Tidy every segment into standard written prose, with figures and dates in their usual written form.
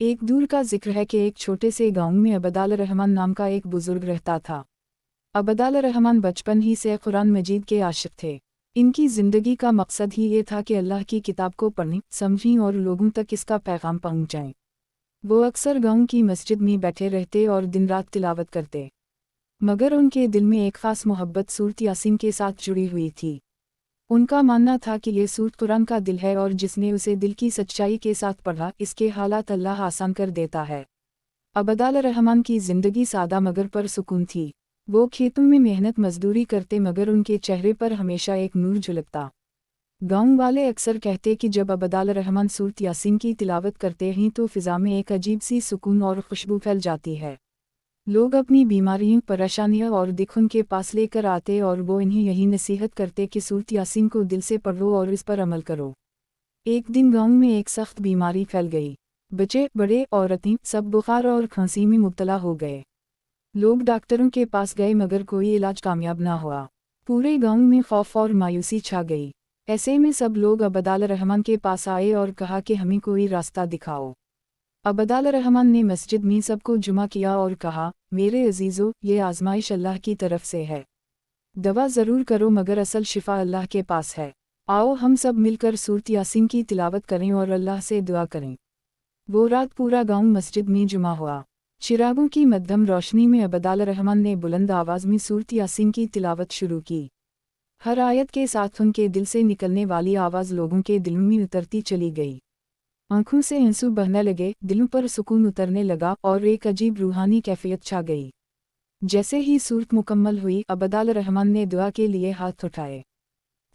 एक दूर का जिक्र है कि एक छोटे से गांव में अबदाल रहमान नाम का एक बुजुर्ग रहता था। अबदाल रहमान बचपन ही से कुरान मजीद के आशिक थे। इनकी ज़िंदगी का मकसद ही ये था कि अल्लाह की किताब को पढ़ें, समझें और लोगों तक इसका पैगाम पहुंचाएं। वो अक्सर गांव की मस्जिद में बैठे रहते और दिन रात तिलावत करते, मगर उनके दिल में एक ख़ास मोहब्बत सूरत यासीन के साथ जुड़ी हुई थी। उनका मानना था कि ये सूरत कुरान का दिल है और जिसने उसे दिल की सच्चाई के साथ पढ़ा, इसके हालात अल्लाह आसान कर देता है। अबदाल रहमान की ज़िंदगी सादा मगर परसुकून थी। वो खेतों में मेहनत मजदूरी करते मगर उनके चेहरे पर हमेशा एक नूर झलकता। गांव वाले अक्सर कहते कि जब अबदाल रहमान सूरत यासीन की तिलावत करते हैं तो फ़िज़ा में एक अजीब सी सुकून और खुशबू फैल जाती है। लोग अपनी बीमारियों, परेशानियां और दुख उनके पास लेकर आते और वो इन्हें यही नसीहत करते कि सूरत यासीन को दिल से पढ़ो और इस पर अमल करो। एक दिन गांव में एक सख्त बीमारी फैल गई। बच्चे, बड़े, औरतें सब बुखार और खांसी में मुब्तला हो गए। लोग डॉक्टरों के पास गए मगर कोई इलाज कामयाब ना हुआ। पूरे गांव में खौफ और मायूसी छा गई। ऐसे में सब लोग अबदाल रहमान के पास आए और कहा कि हमें कोई रास्ता दिखाओ। अबदाल रहमान ने मस्जिद में सबको जुमा किया और कहा, मेरे अजीज़ों, ये आजमाइश अल्लाह की तरफ से है। दवा ज़रूर करो मगर असल शिफा अल्लाह के पास है। आओ हम सब मिलकर सूरत यासीन की तिलावत करें और अल्लाह से दुआ करें। वो रात पूरा गांव मस्जिद में जुमा हुआ। चिरागों की मध्यम रोशनी में अबदाल रहमान ने बुलंद आवाज़ में सूरत यासीन की तिलावत शुरू की। हर आयत के साथ उनके दिल से निकलने वाली आवाज़ लोगों के दिलों में उतरती चली गई। आंखों से आंसू बहने लगे, दिलों पर सुकून उतरने लगा और एक अजीब रूहानी कैफियत छा गई। जैसे ही सूरत मुकम्मल हुई, अबदाल रहमान ने दुआ के लिए हाथ उठाए।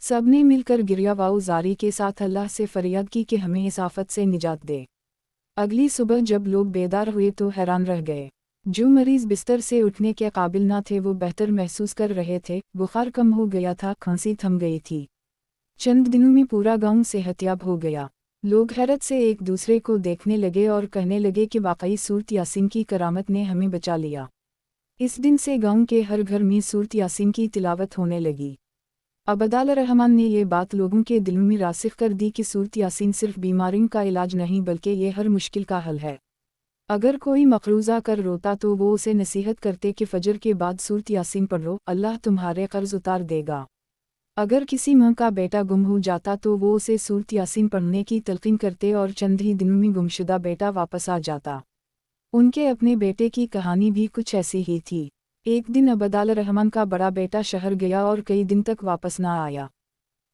सबने मिलकर गिरियावाऊ जारी के साथ अल्लाह से फरियाद की कि हमें इस आफत से निजात दे। अगली सुबह जब लोग बेदार हुए तो हैरान रह गए। जो मरीज़ बिस्तर से उठने के काबिल ना थे वो बेहतर महसूस कर रहे थे, बुखार कम हो गया था, खांसी थम गई थी। चंद दिनों में पूरा गांव सेहतयाब हो गया। लोग हैरत से एक दूसरे को देखने लगे और कहने लगे कि वाकई सूरत यासीन की करामत ने हमें बचा लिया। इस दिन से गांव के हर घर में सूरत यासीन की तिलावत होने लगी। अबदाल रहमान ने ये बात लोगों के दिलों में रासिख कर दी कि सूरत यासीन सिर्फ बीमारियों का इलाज नहीं बल्कि ये हर मुश्किल का हल है। अगर कोई मकरूज़ा कर रोता तो वो उसे नसीहत करते कि फजर के बाद सूरत यासीन पढ़ो, अल्लाह तुम्हारे कर्ज उतार देगा। अगर किसी माँ का बेटा गुम हो जाता तो वो उसे सूरत यासीन पढ़ने की तलकीन करते और चंद ही दिनों में गुमशुदा बेटा वापस आ जाता। उनके अपने बेटे की कहानी भी कुछ ऐसी ही थी। एक दिन अबदाल रहमान का बड़ा बेटा शहर गया और कई दिन तक वापस ना आया।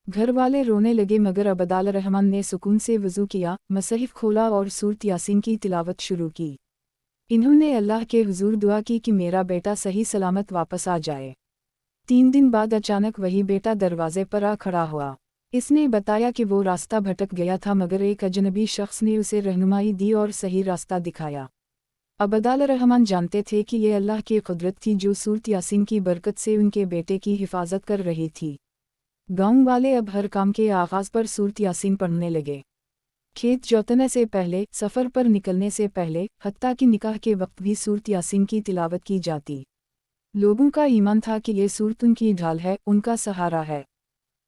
घर वाले रोने लगे मगर अबदाल रहमान ने सुकून से वज़ू किया, मसहिफ खोला और सूरत यासीन की तिलावत शुरू की। इन्होंने अल्लाह के हुजूर दुआ की कि मेरा बेटा सही सलामत वापस आ जाए। 3 दिन बाद अचानक वही बेटा दरवाजे पर आ खड़ा हुआ। इसने बताया कि वो रास्ता भटक गया था मगर एक अजनबी शख्स ने उसे रहनुमाई दी और सही रास्ता दिखाया। अबदाल रहमान जानते थे कि ये अल्लाह की कुदरत थी जो सूरत यासीन की बरकत से उनके बेटे की हिफाजत कर रही थी। गांव वाले अब हर काम के आगाज़ पर सूरत यासीन पढ़ने लगे। खेत जोतने से पहले, सफ़र पर निकलने से पहले, हत्ता कि निकाह के वक्त भी सूरत यासीन की तिलावत की जाती। लोगों का ईमान था कि ये सूरत उनकी ढाल है, उनका सहारा है।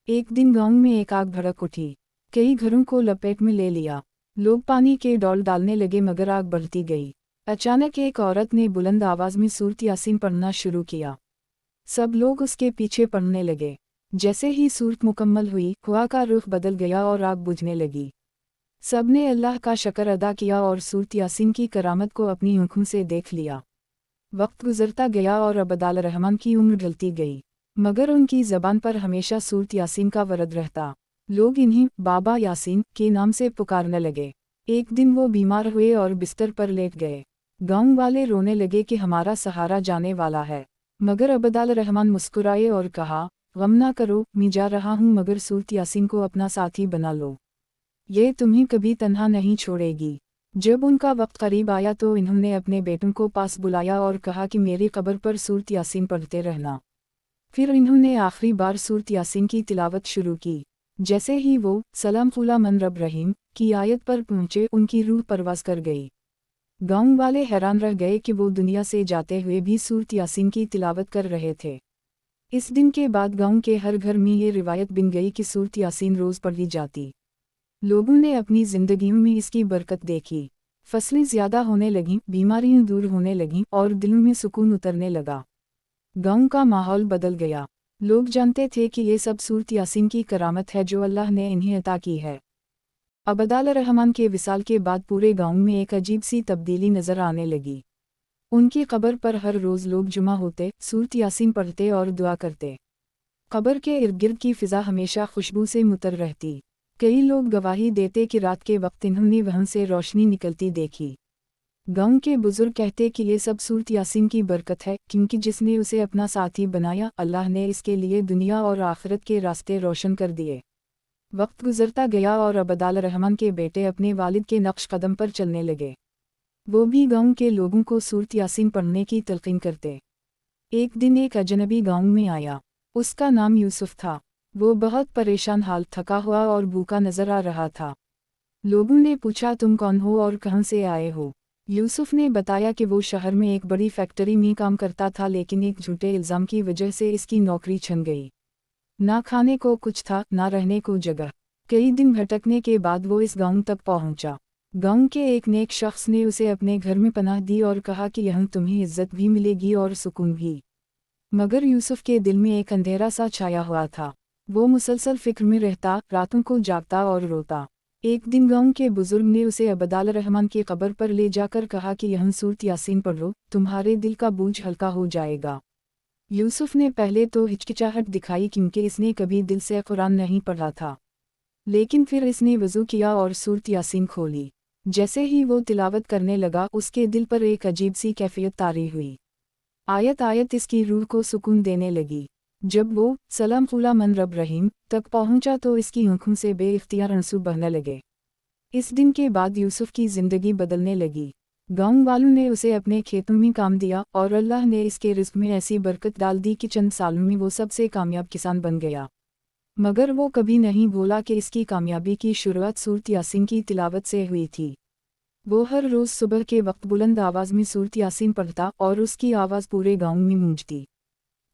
एक दिन गांव में एक आग भड़क उठी। कई घरों को लपेट में ले लिया। लोग पानी के डोल डालने लगे मगर आग बढ़ती गई। अचानक एक औरत ने बुलंद आवाज़ में सूरत यासीन पढ़ना शुरू किया। सब लोग उसके पीछे पढ़ने लगे। जैसे ही सूरत मुकम्मल हुई, हवा का रुख बदल गया और आग बुझने लगी। सब ने अल्लाह का शुक्र अदा किया और सूरत यासीन की करामत को अपनी आँखों से देख लिया। वक्त गुजरता गया और अबदाल रहमान की उम्र ढलती गई, मगर उनकी ज़बान पर हमेशा सूरत यासीन का वरद रहता। लोग इन्हें बाबा यासीन के नाम से पुकारने लगे। एक दिन वो बीमार हुए और बिस्तर पर लेट गए। गांव वाले रोने लगे कि हमारा सहारा जाने वाला है, मगर अबदाल रहमान मुस्कुराए और कहा, गम ना करो, मैं जा रहा हूँ मगर सूरत यासीन को अपना साथी बना लो। ये तुम्हें कभी तन्हा नहीं छोड़ेगी। जब उनका वक्त करीब आया तो इन्होंने अपने बेटों को पास बुलाया और कहा कि मेरी कब्र पर सूरत यासीन पढ़ते रहना। फिर इन्होंने आखिरी बार सूरत यासीन की तिलावत शुरू की। जैसे ही वो सलाम खुला मन रब रहीम की आयत पर पहुँचे, उनकी रूह परवास कर गई। गांव वाले हैरान रह गए कि वो दुनिया से जाते हुए भी सूरत यासीन की तिलावत कर रहे थे। इस दिन के बाद गांव के हर घर में ये रिवायत बन गई कि सूरत यासीन रोज़ पढ़ी जाती। लोगों ने अपनी ज़िंदगियों में इसकी बरकत देखी। फसलें ज़्यादा होने लगीं, बीमारियां दूर होने लगीं और दिलों में सुकून उतरने लगा। गांव का माहौल बदल गया। लोग जानते थे कि ये सब सूरत यासीन की करामत है जो अल्लाह ने इन्हें अता की है। अबदाल रहमान के विसाल के बाद पूरे गांव में एक अजीब सी तब्दीली नज़र आने लगी। उनकी कब्र पर हर रोज़ लोग जुमा होते, सूरत यासीन पढ़ते और दुआ करते। कब्र के इर्द गिर्द की फ़िज़ा हमेशा खुशबू से मुतर रहती। कई लोग गवाही देते कि रात के वक्त इन्होंने वहाँ से रोशनी निकलती देखी। गांव के बुजुर्ग कहते कि ये सब सूरत यासीन की बरकत है, क्योंकि जिसने उसे अपना साथी बनाया, अल्लाह ने इसके लिए दुनिया और आखिरत के रास्ते रोशन कर दिए। वक्त गुजरता गया और अबदाल रहमान के बेटे अपने वालिद के नक्श कदम पर चलने लगे। वो भी गांव के लोगों को सूरत यासीन पढ़ने की तलकीन करते। एक दिन एक अजनबी गांव में आया। उसका नाम यूसुफ था। वो बहुत परेशान हाल, थका हुआ और भूखा नजर आ रहा था। लोगों ने पूछा, तुम कौन हो और कहाँ से आए हो? यूसुफ ने बताया कि वो शहर में एक बड़ी फैक्ट्री में काम करता था, लेकिन एक झूठे इल्ज़ाम की वजह से इसकी नौकरी छिन गई। ना खाने को कुछ था, ना रहने को जगह। कई दिन भटकने के बाद वो इस गांव तक पहुंचा। गांव के एक नेक शख्स ने उसे अपने घर में पनाह दी और कहा कि यहाँ तुम्हें इज्जत भी मिलेगी और सुकून भी। मगर यूसुफ के दिल में एक अंधेरा सा छाया हुआ था। वो मुसलसल फिक्र में रहता, रातों को जागता और रोता। एक दिन गांव के बुजुर्ग ने उसे अबदाल रहमान की कब्र पर ले जाकर कहा कि यहाँ सूरत यासीन पढ़ो, तुम्हारे दिल का बोझ हल्का हो जाएगा। यूसुफ ने पहले तो हिचकिचाहट दिखाई, क्योंकि इसने कभी दिल से कुरान नहीं पढ़ा था। लेकिन फिर इसने वज़ू किया और सूरत यासीन खोली। जैसे ही वो तिलावत करने लगा, उसके दिल पर एक अजीब सी कैफियत तारी हुई। आयत आयत इसकी रूह को सुकून देने लगी। जब वो सलाम खुला मन रब रहीम तक पहुंचा तो इसकी आंखों से बेइख्तियार आंसू बहने लगे। इस दिन के बाद यूसुफ की ज़िंदगी बदलने लगी। गांव वालों ने उसे अपने खेतों में काम दिया और अल्लाह ने इसके रिज़्क़ में ऐसी बरकत डाल दी कि चंद सालों में वो सबसे कामयाब किसान बन गया। मगर वो कभी नहीं भूला कि इसकी कामयाबी की शुरुआत सूरत यासीन की तिलावत से हुई थी। वो हर रोज़ सुबह के वक्त बुलंद आवाज़ में सूरत यासीन पढ़ता और उसकी आवाज़ पूरे गांव में गूंजती।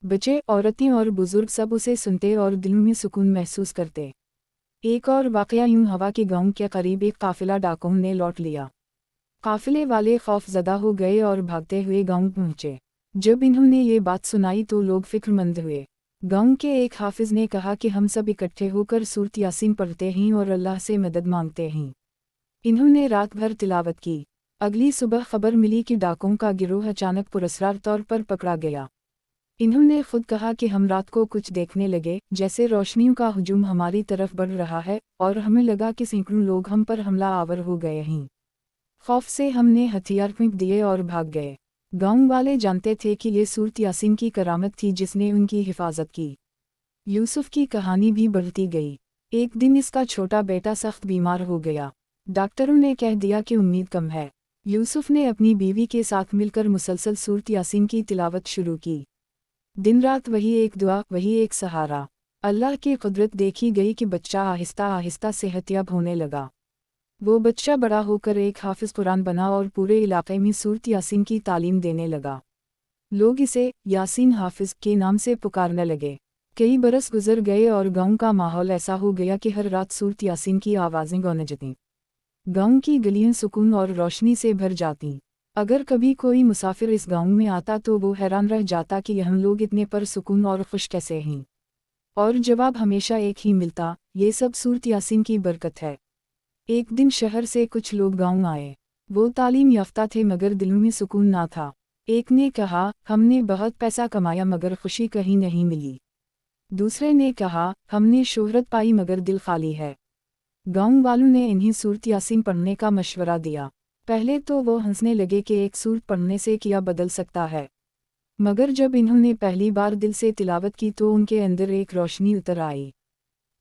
बच्चे, औरतें और बुजुर्ग सब उसे सुनते और दिलों में सुकून महसूस करते। एक और वाक़या यूं हवा के गांव के करीब एक काफ़िला डाकुओं ने लौट लिया। काफ़िले वाले खौफज़दा हो गए और भागते हुए गांव पहुंचे। जब इन्होंने ये बात सुनाई तो लोग फिक्रमंद हुए। गांव के एक हाफिज़ ने कहा कि हम सब इकट्ठे होकर सूरत यासीन पढ़ते हैं और अल्लाह से मदद मांगते हैं। इन्होंने रात भर तिलावत की। अगली सुबह खबर मिली कि डाकुओं का गिरोह अचानक पुरस्कार तौर पर पकड़ा गया। इन्होंने खुद कहा कि हम रात को कुछ देखने लगे, जैसे रोशनियों का हुजूम हमारी तरफ बढ़ रहा है और हमें लगा कि सैकड़ों लोग हम पर हमला आवर हो गए हैं। खौफ से हमने हथियार फेंक दिए और भाग गए। गांव वाले जानते थे कि ये सूरत यासीन की करामत थी जिसने उनकी हिफाजत की। यूसुफ की कहानी भी बढ़ती गई। एक दिन इसका छोटा बेटा सख्त बीमार हो गया। डॉक्टरों ने कह दिया कि उम्मीद कम है। यूसुफ ने अपनी बीवी के साथ मिलकर मुसलसल सूरत यासीन की तिलावत शुरू की। दिन रात वही एक दुआ, वही एक सहारा। अल्लाह की कुदरत देखी गई कि बच्चा आहिस्ता आहिस्ता सेहतयाब होने लगा। वो बच्चा बड़ा होकर एक हाफिज़ कुरान बना और पूरे इलाके में सूरत यासीन की तालीम देने लगा। लोग इसे यासीन हाफिज़ के नाम से पुकारने लगे। कई बरस गुजर गए और गांव का माहौल ऐसा हो गया कि हर रात सूरत यासीन की आवाज़ें गूंजतीं। गांव की गलियां सुकून और रोशनी से भर जातीं। अगर कभी कोई मुसाफिर इस गांव में आता तो वो हैरान रह जाता कि यहाँ लोग इतने पर सुकून और खुश कैसे हैं। और जवाब हमेशा एक ही मिलता, ये सब सूरत यासीन की बरकत है। एक दिन शहर से कुछ लोग गांव आए। वो तालीम याफ्ता थे मगर दिलों में सुकून ना था। एक ने कहा, हमने बहुत पैसा कमाया मगर खुशी कहीं नहीं मिली। दूसरे ने कहा, हमने शोहरत पाई मगर दिल खाली है। गांव वालों ने इन्हें सूरत यासीन पढ़ने का मशवरा दिया। पहले तो वो हंसने लगे कि एक सूरत पढ़ने से क्या बदल सकता है। मगर जब इन्होंने पहली बार दिल से तिलावत की तो उनके अंदर एक रोशनी उतर आई।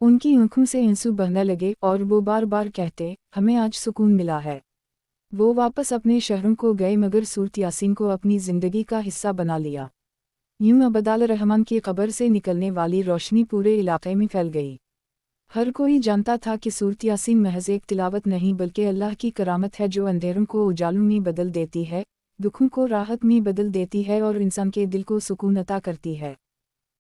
उनकी आंखों से आंसू बहने लगे और वो बार बार कहते, हमें आज सुकून मिला है। वो वापस अपने शहरों को गए मगर सूरत यासीन को अपनी ज़िंदगी का हिस्सा बना लिया। यूं अबदाल रहमान की कब्र से निकलने वाली रोशनी पूरे इलाके में फैल गई। हर कोई जानता था कि सूरत यासीन महज एक तिलावत नहीं बल्कि अल्लाह की करामत है जो अंधेरों को उजालों में बदल देती है, दुखों को राहत में बदल देती है और इंसान के दिल को सुकून अता करती है।